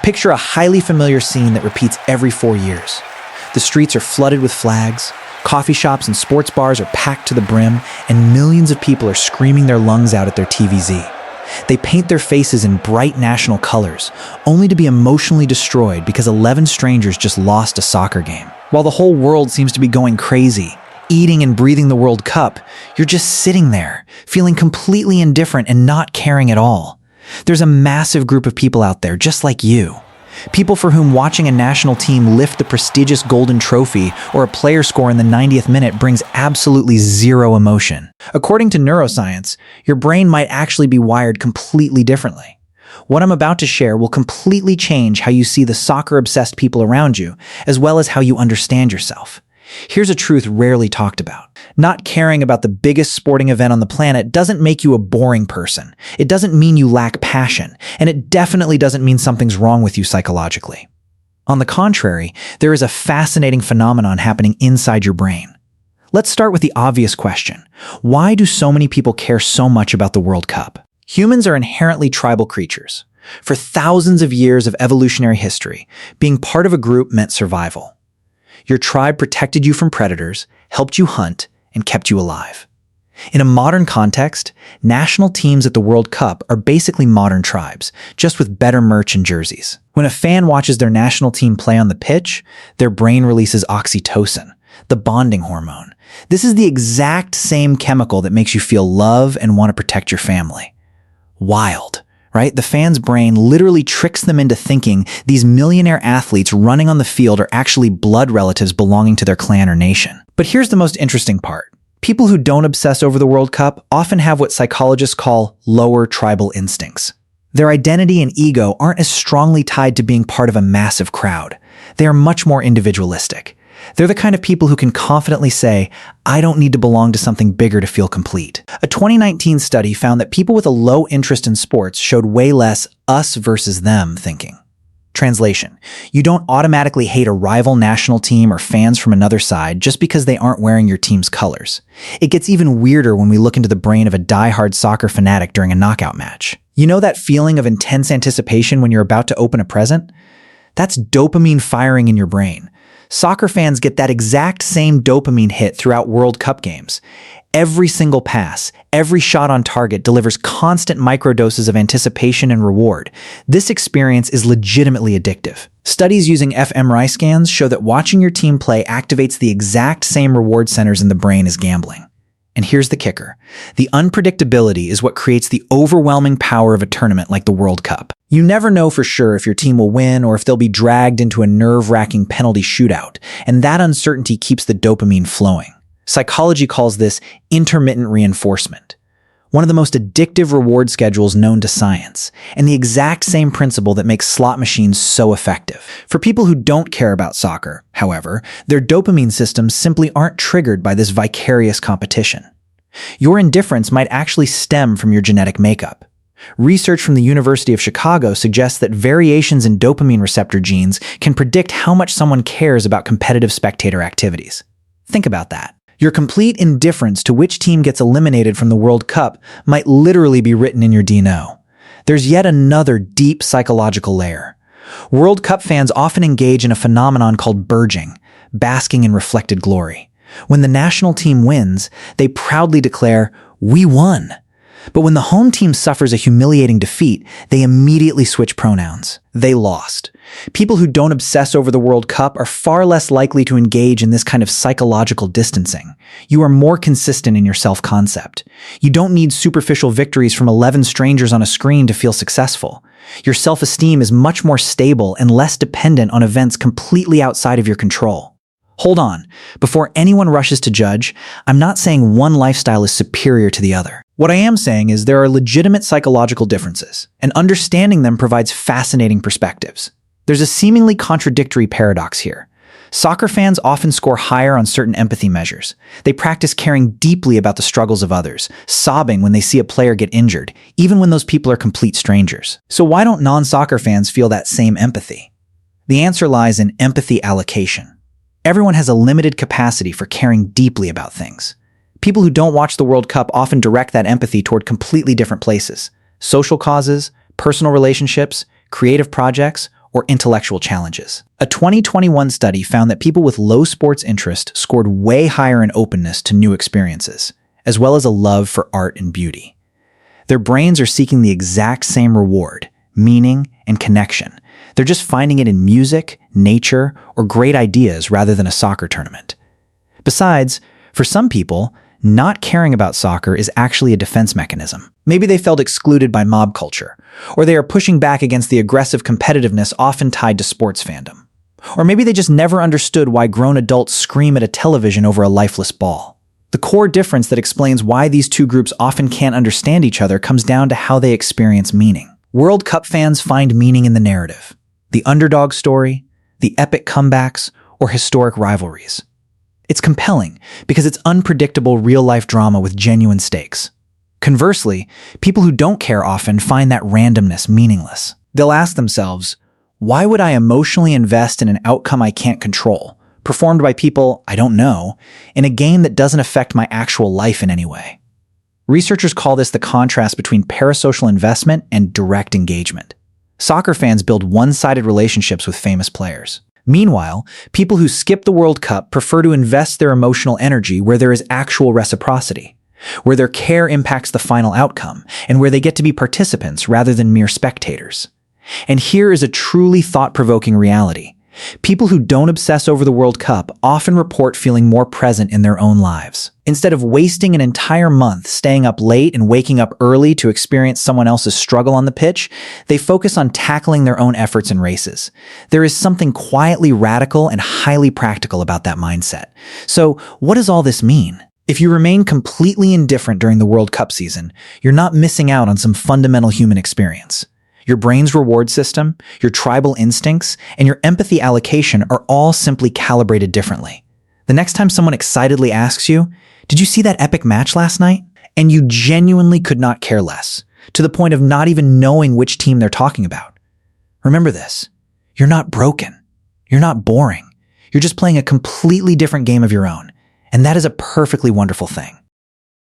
Picture a highly familiar scene that repeats every 4 years. The streets are flooded with flags, coffee shops and sports bars are packed to the brim, and millions of people are screaming their lungs out at their TVZ. They paint their faces in bright national colors, only to be emotionally destroyed because 11 strangers just lost a soccer game. While the whole world seems to be going crazy, eating and breathing the World Cup, you're just sitting there, feeling completely indifferent and not caring at all. There's a massive group of people out there just like you. People for whom watching a national team lift the prestigious golden trophy or a player score in the 90th minute brings absolutely zero emotion. According to neuroscience, your brain might actually be wired completely differently. What I'm about to share will completely change how you see the soccer-obsessed people around you, as well as how you understand yourself. Here's a truth rarely talked about. Not caring about the biggest sporting event on the planet doesn't make you a boring person. It doesn't mean you lack passion, and it definitely doesn't mean something's wrong with you psychologically. On the contrary, there is a fascinating phenomenon happening inside your brain. Let's start with the obvious question. Why do so many people care so much about the World Cup? Humans are inherently tribal creatures. For thousands of years of evolutionary history, being part of a group meant survival. Your tribe protected you from predators, helped you hunt, and kept you alive. In a modern context, national teams at the World Cup are basically modern tribes, just with better merch and jerseys. When a fan watches their national team play on the pitch, their brain releases oxytocin, the bonding hormone. This is the exact same chemical that makes you feel love and want to protect your family. Wild, right? The fan's brain literally tricks them into thinking these millionaire athletes running on the field are actually blood relatives belonging to their clan or nation. But here's the most interesting part. People who don't obsess over the World Cup often have what psychologists call lower tribal instincts. Their identity and ego aren't as strongly tied to being part of a massive crowd. They are much more individualistic. They're the kind of people who can confidently say, I don't need to belong to something bigger to feel complete. A 2019 study found that people with a low interest in sports showed way less us versus them thinking. Translation: you don't automatically hate a rival national team or fans from another side just because they aren't wearing your team's colors. It gets even weirder when we look into the brain of a die-hard soccer fanatic during a knockout match. You know that feeling of intense anticipation when you're about to open a present? That's dopamine firing in your brain. Soccer fans get that exact same dopamine hit throughout World Cup games. Every single pass, every shot on target delivers constant microdoses of anticipation and reward. This experience is legitimately addictive. Studies using fMRI scans show that watching your team play activates the exact same reward centers in the brain as gambling. And here's the kicker. The unpredictability is what creates the overwhelming power of a tournament like the World Cup. You never know for sure if your team will win or if they'll be dragged into a nerve-wracking penalty shootout, and that uncertainty keeps the dopamine flowing. Psychology calls this intermittent reinforcement, one of the most addictive reward schedules known to science, and the exact same principle that makes slot machines so effective. For people who don't care about soccer, however, their dopamine systems simply aren't triggered by this vicarious competition. Your indifference might actually stem from your genetic makeup. Research from the University of Chicago suggests that variations in dopamine receptor genes can predict how much someone cares about competitive spectator activities. Think about that. Your complete indifference to which team gets eliminated from the World Cup might literally be written in your DNA. There's yet another deep psychological layer. World Cup fans often engage in a phenomenon called burgeoning, basking in reflected glory. When the national team wins, they proudly declare, "We won." But when the home team suffers a humiliating defeat, they immediately switch pronouns. They lost. People who don't obsess over the World Cup are far less likely to engage in this kind of psychological distancing. You are more consistent in your self-concept. You don't need superficial victories from 11 strangers on a screen to feel successful. Your self-esteem is much more stable and less dependent on events completely outside of your control. Hold on. Before anyone rushes to judge, I'm not saying one lifestyle is superior to the other. What I am saying is there are legitimate psychological differences, and understanding them provides fascinating perspectives. There's a seemingly contradictory paradox here. Soccer fans often score higher on certain empathy measures. They practice caring deeply about the struggles of others, sobbing when they see a player get injured, even when those people are complete strangers. So why don't non-soccer fans feel that same empathy? The answer lies in empathy allocation. Everyone has a limited capacity for caring deeply about things. People who don't watch the World Cup often direct that empathy toward completely different places: social causes, personal relationships, creative projects, or intellectual challenges. A 2021 study found that people with low sports interest scored way higher in openness to new experiences, as well as a love for art and beauty. Their brains are seeking the exact same reward, meaning, and connection. They're just finding it in music, nature, or great ideas rather than a soccer tournament. Besides, for some people, not caring about soccer is actually a defense mechanism. Maybe they felt excluded by mob culture, or they are pushing back against the aggressive competitiveness often tied to sports fandom. Or maybe they just never understood why grown adults scream at a television over a lifeless ball. The core difference that explains why these two groups often can't understand each other comes down to how they experience meaning. World Cup fans find meaning in the narrative, the underdog story, the epic comebacks, or historic rivalries. It's compelling because it's unpredictable real-life drama with genuine stakes. Conversely, people who don't care often find that randomness meaningless. They'll ask themselves, why would I emotionally invest in an outcome I can't control, performed by people I don't know, in a game that doesn't affect my actual life in any way? Researchers call this the contrast between parasocial investment and direct engagement. Soccer fans build one-sided relationships with famous players. Meanwhile, people who skip the World Cup prefer to invest their emotional energy where there is actual reciprocity, where their care impacts the final outcome, and where they get to be participants rather than mere spectators. And here is a truly thought-provoking reality. People who don't obsess over the World Cup often report feeling more present in their own lives. Instead of wasting an entire month staying up late and waking up early to experience someone else's struggle on the pitch, they focus on tackling their own efforts and races. There is something quietly radical and highly practical about that mindset. So, what does all this mean? If you remain completely indifferent during the World Cup season, you're not missing out on some fundamental human experience. Your brain's reward system, your tribal instincts, and your empathy allocation are all simply calibrated differently. The next time someone excitedly asks you, "Did you see that epic match last night?" and you genuinely could not care less, to the point of not even knowing which team they're talking about. Remember this. You're not broken. You're not boring. You're just playing a completely different game of your own, and that is a perfectly wonderful thing.